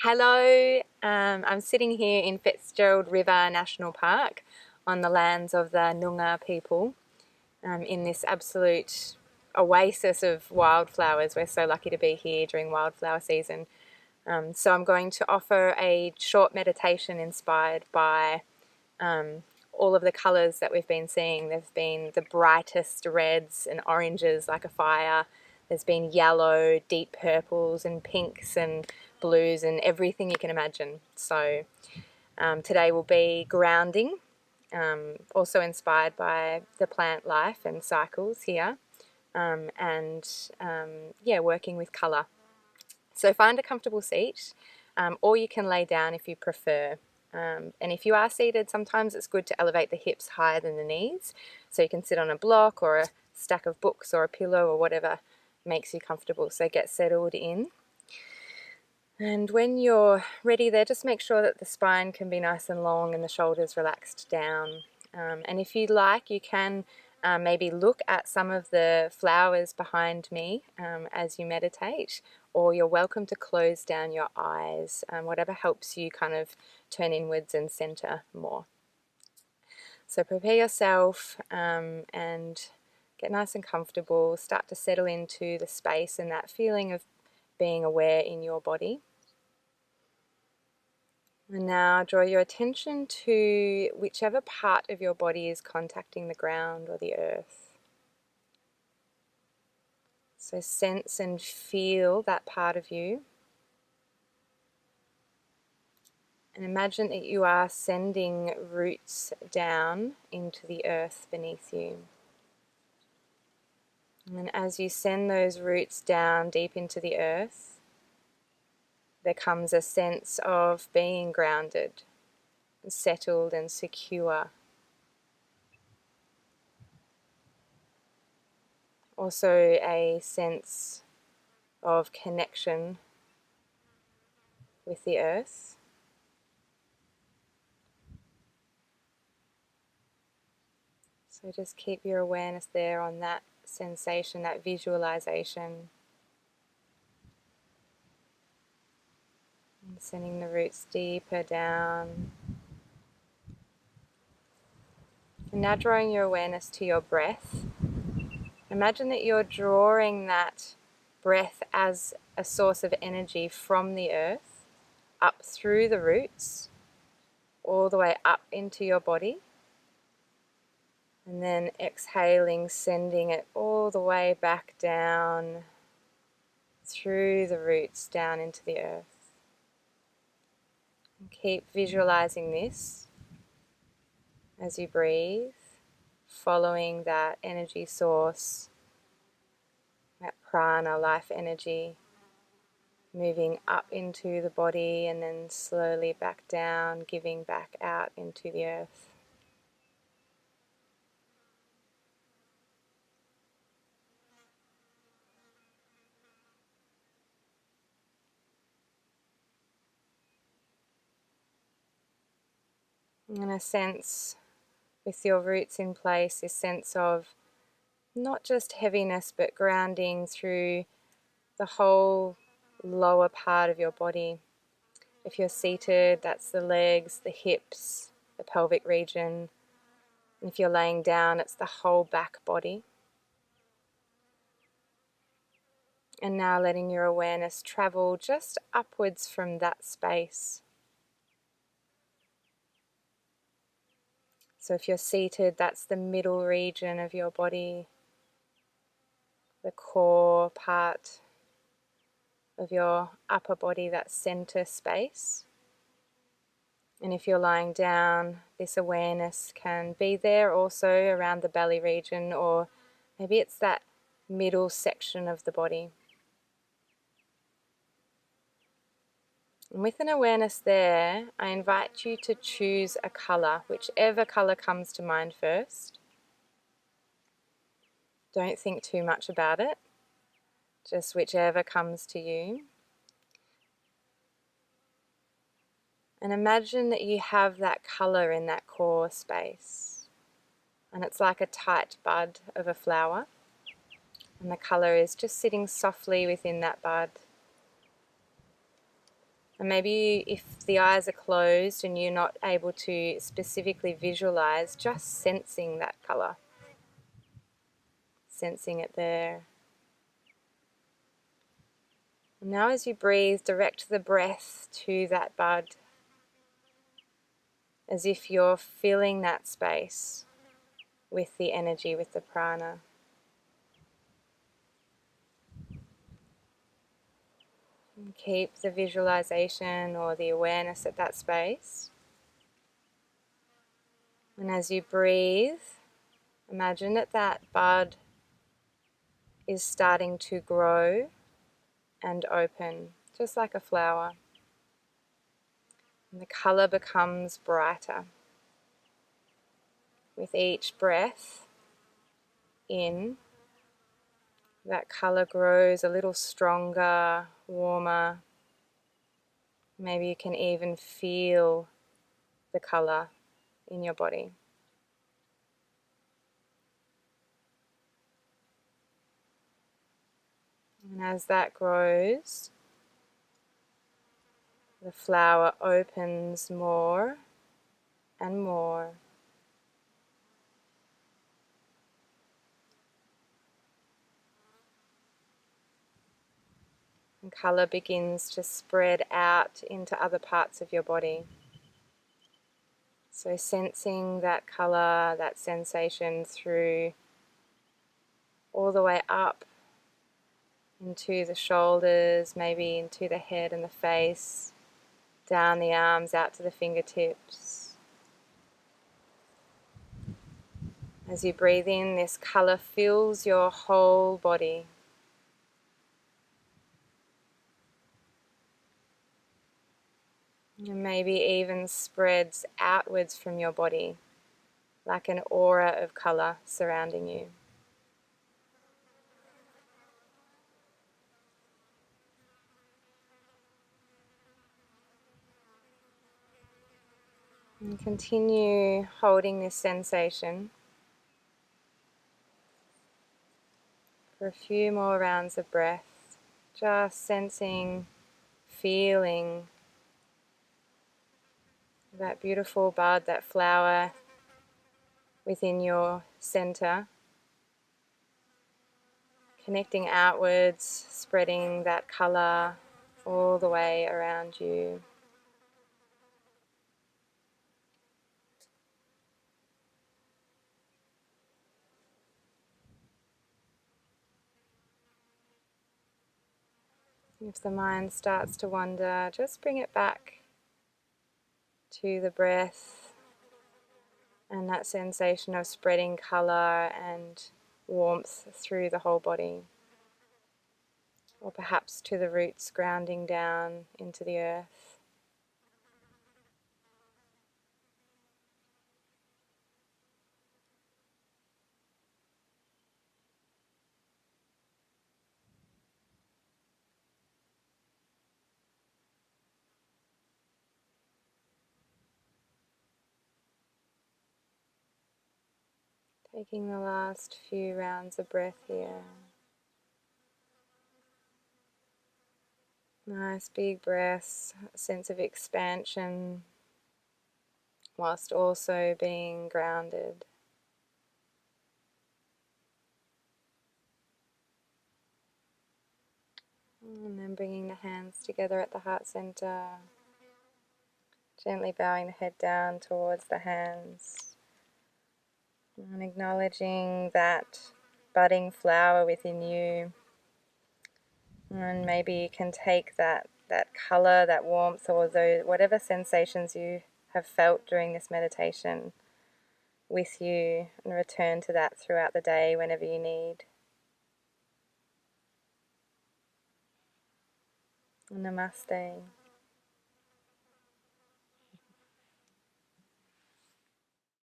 Hello, I'm sitting here in Fitzgerald River National Park on the lands of the Noongar people in this absolute oasis of wildflowers. We're so lucky to be here during wildflower season. So I'm going to offer a short meditation inspired by all of the colours that we've been seeing. There's been the brightest reds and oranges like a fire. There's been yellow, deep purples and pinks and blues and everything you can imagine. So today will be grounding, also inspired by the plant life and cycles here, yeah, working with colour. So find a comfortable seat, or you can lay down if you prefer. And if you are seated, sometimes it's good to elevate the hips higher than the knees. So you can sit on a block or a stack of books or a pillow or whatever makes you comfortable. So get settled in. And when you're ready there, just make sure that the spine can be nice and long and the shoulders relaxed down. And if you'd like, you can maybe look at some of the flowers behind me as you meditate, or you're welcome to close down your eyes, whatever helps you kind of turn inwards and center more. So prepare yourself and get nice and comfortable. Start to settle into the space and that feeling of being aware in your body. And now draw your attention to whichever part of your body is contacting the ground or the earth. So sense and feel that part of you. And imagine that you are sending roots down into the earth beneath you. And as you send those roots down deep into the earth, there comes a sense of being grounded, settled and secure. Also a sense of connection with the earth. So just keep your awareness there on that sensation, that visualization. And sending the roots deeper down. And now drawing your awareness to your breath. Imagine that you're drawing that breath as a source of energy from the earth, up through the roots, all the way up into your body. And then exhaling, sending it all the way back down through the roots down into the earth. And keep visualizing this as you breathe, following that energy source, that prana, life energy, moving up into the body and then slowly back down, giving back out into the earth. And a sense, with your roots in place, this sense of not just heaviness but grounding through the whole lower part of your body. If you're seated, that's the legs, the hips, the pelvic region. And if you're laying down, it's the whole back body. And now letting your awareness travel just upwards from that space. So if you're seated, that's the middle region of your body, the core part of your upper body, that center space. And if you're lying down, this awareness can be there also around the belly region, or maybe it's that middle section of the body. And with an awareness there, I invite you to choose a colour, whichever colour comes to mind first. Don't think too much about it, just whichever comes to you. And imagine that you have that colour in that core space. And it's like a tight bud of a flower. And the colour is just sitting softly within that bud. And maybe if the eyes are closed and you're not able to specifically visualize, just sensing that color, sensing it there. And now as you breathe, direct the breath to that bud, as if you're filling that space with the energy, with the prana. And keep the visualization or the awareness at that space. And as you breathe, imagine that that bud is starting to grow and open, just like a flower. And the color becomes brighter. With each breath in, that color grows a little stronger, warmer. Maybe you can even feel the color in your body. And as that grows, the flower opens more and more. And color begins to spread out into other parts of your body. So sensing that color, that sensation through all the way up into the shoulders, maybe into the head and the face, down the arms, out to the fingertips. As you breathe in, this color fills your whole body. And maybe even spreads outwards from your body, like an aura of color surrounding you. And continue holding this sensation for a few more rounds of breath, just sensing, feeling that beautiful bud, that flower within your center, connecting outwards, spreading that color all the way around you. If the mind starts to wander, just bring it back to the breath and that sensation of spreading color and warmth through the whole body. Or perhaps to the roots grounding down into the earth. Taking the last few rounds of breath here. Nice big breaths, a sense of expansion, whilst also being grounded. And then bringing the hands together at the heart center, gently bowing the head down towards the hands, and acknowledging that budding flower within you. And maybe you can take that color, that warmth, or whatever sensations you have felt during this meditation with you, and return to that throughout the day whenever you need. Namaste.